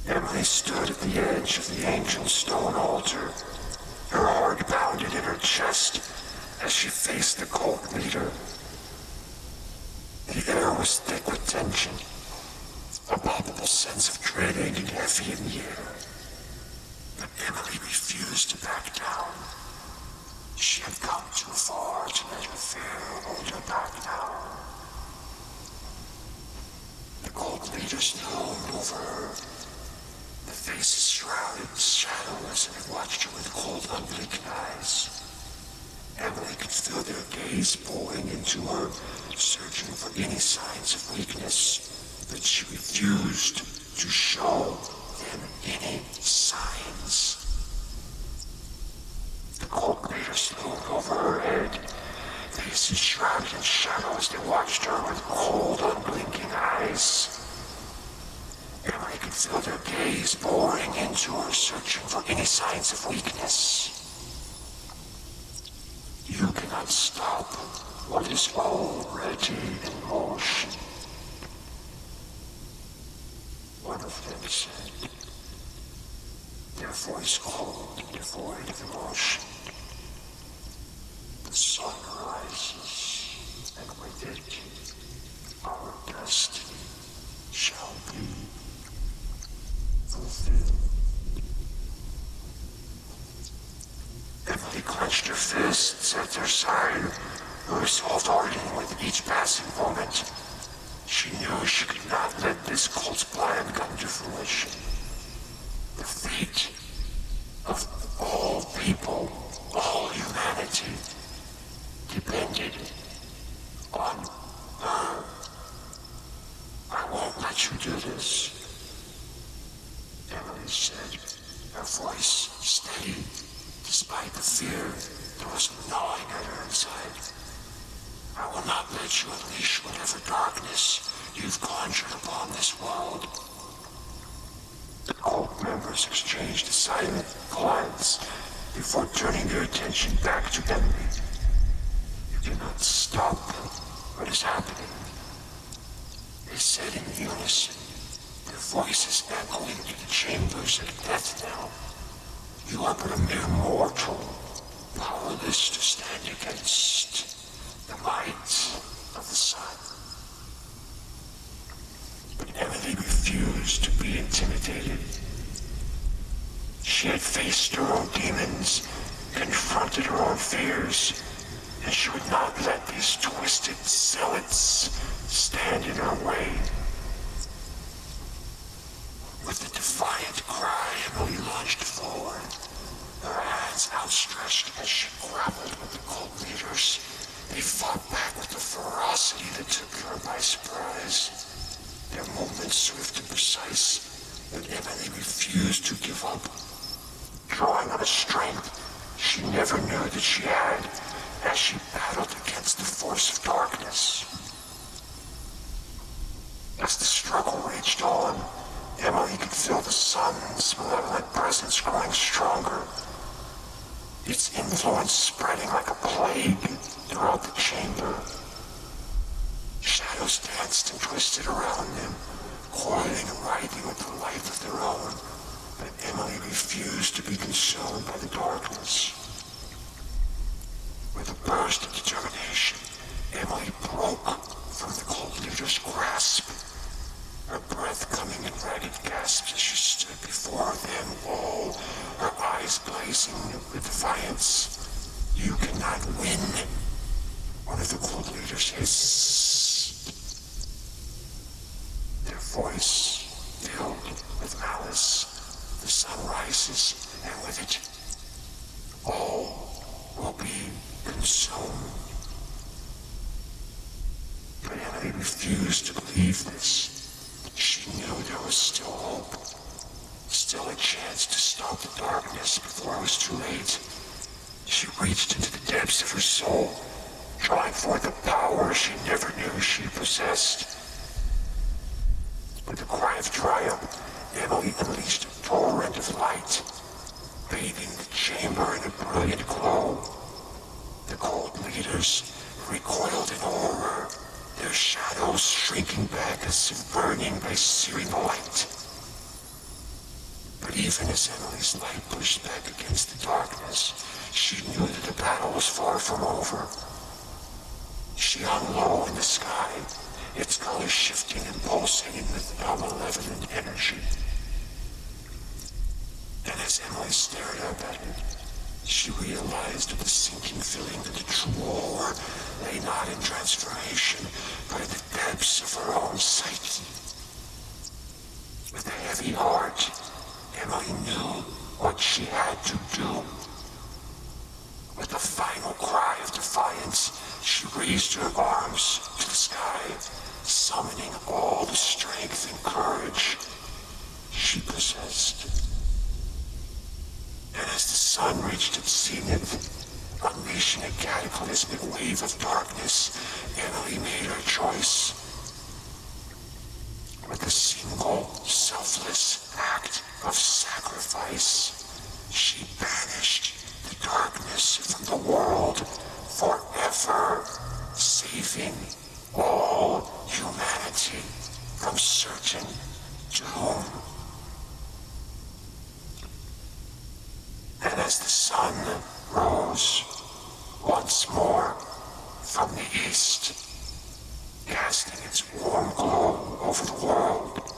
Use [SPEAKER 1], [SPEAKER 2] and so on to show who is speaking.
[SPEAKER 1] Emily stood at the edge of the ancient stone altar. Her heart pounded in her chest as she faced the cult leader. The air was thick with tension, a palpable sense of dread hanging heavy in the air. But Emily refused to back down. She had come too far to let her fear hold her back now. The cult leaders loomed over her. The faces shrouded in shadows and had watched her with cold, unblinking eyes. Emily could feel their gaze pulling into her, searching for any signs of weakness, but she refused to show them any signs. The cult leaders loomed over her head, faces shrouded in shadow as they watched her with cold, unblinking eyes. Emily could feel their gaze boring into her, searching for any signs of weakness. You cannot stop what is already in motion. One of them said, their voice cold and devoid of emotion. The sun rises, and with it, our destiny shall be fulfilled. Emily clenched her fists at their side, her resolve hardening with each passing moment. She knew she could not let this cult's plan come to fruition. The fate of all people, all humanity, depended on her. I won't let you do this, Emily said, her voice steady. Despite the fear, there was a gnawing at her inside. I will not let you unleash whatever darkness you've conjured upon this world. The cult members exchanged a silent glance before turning their attention back to Emily. You cannot stop what is happening, they said in unison, their voices echoing to the chambers of death now. You are but a mere mortal, powerless to stand against the might of the sun. But Emily refused to be intimidated. She had faced her own demons, confronted her own fears, and she would not let these twisted zealots stand in her way. With a defiant cry, Emily lunged forward, her hands outstretched as she grappled with the cult leaders. They fought back with a ferocity that took her by surprise. Their movements swift and precise, but Emily refused to give up. Drawing on a strength she never knew that she had, as she battled against the force of darkness. As the struggle raged on, Emily could feel the sun's malevolent presence growing stronger, its influence spreading like a plague throughout the chamber. Shadows danced and twisted around them, coiling and writhing with the life of their own, but Emily refused to be consumed by the darkness. With a burst of determination, Emily broke from the cult leader's grasp, her breath coming in ragged gasps as she stood before them all, her eyes blazing with defiance. You cannot win, one of the cult leaders hissed, their voice filled with malice. The sun rises, and with it, all will be consumed. But Emily refused to believe this. She knew there was still hope, still a chance to stop the darkness before it was too late. She reached into the depths of her soul, drawing forth a power she never knew she possessed. With a cry of triumph, Emily unleashed a torrent of light, bathing the chamber in a brilliant glow. The cult leaders recoiled in horror, their shadows shrinking back as if burning by searing light. Even as Emily's light pushed back against the darkness, she knew that the battle was far from over. She hung low in the sky, its colors shifting and pulsating with malevolent energy. And as Emily stared up at it, she realized with a sinking feeling that the true war lay not in transformation, but in the depths of her own psyche. With a heavy heart, Emily knew what she had to do. With a final cry of defiance, she raised her arms to the sky, summoning all the strength and courage she possessed. And as the sun reached its zenith, unleashing a cataclysmic wave of darkness, Emily made her choice. With a single, selfless act of sacrifice, she banished the darkness from the world forever, saving all humanity from certain doom. And as the sun rose once more from the east, casting its warm glow over the world,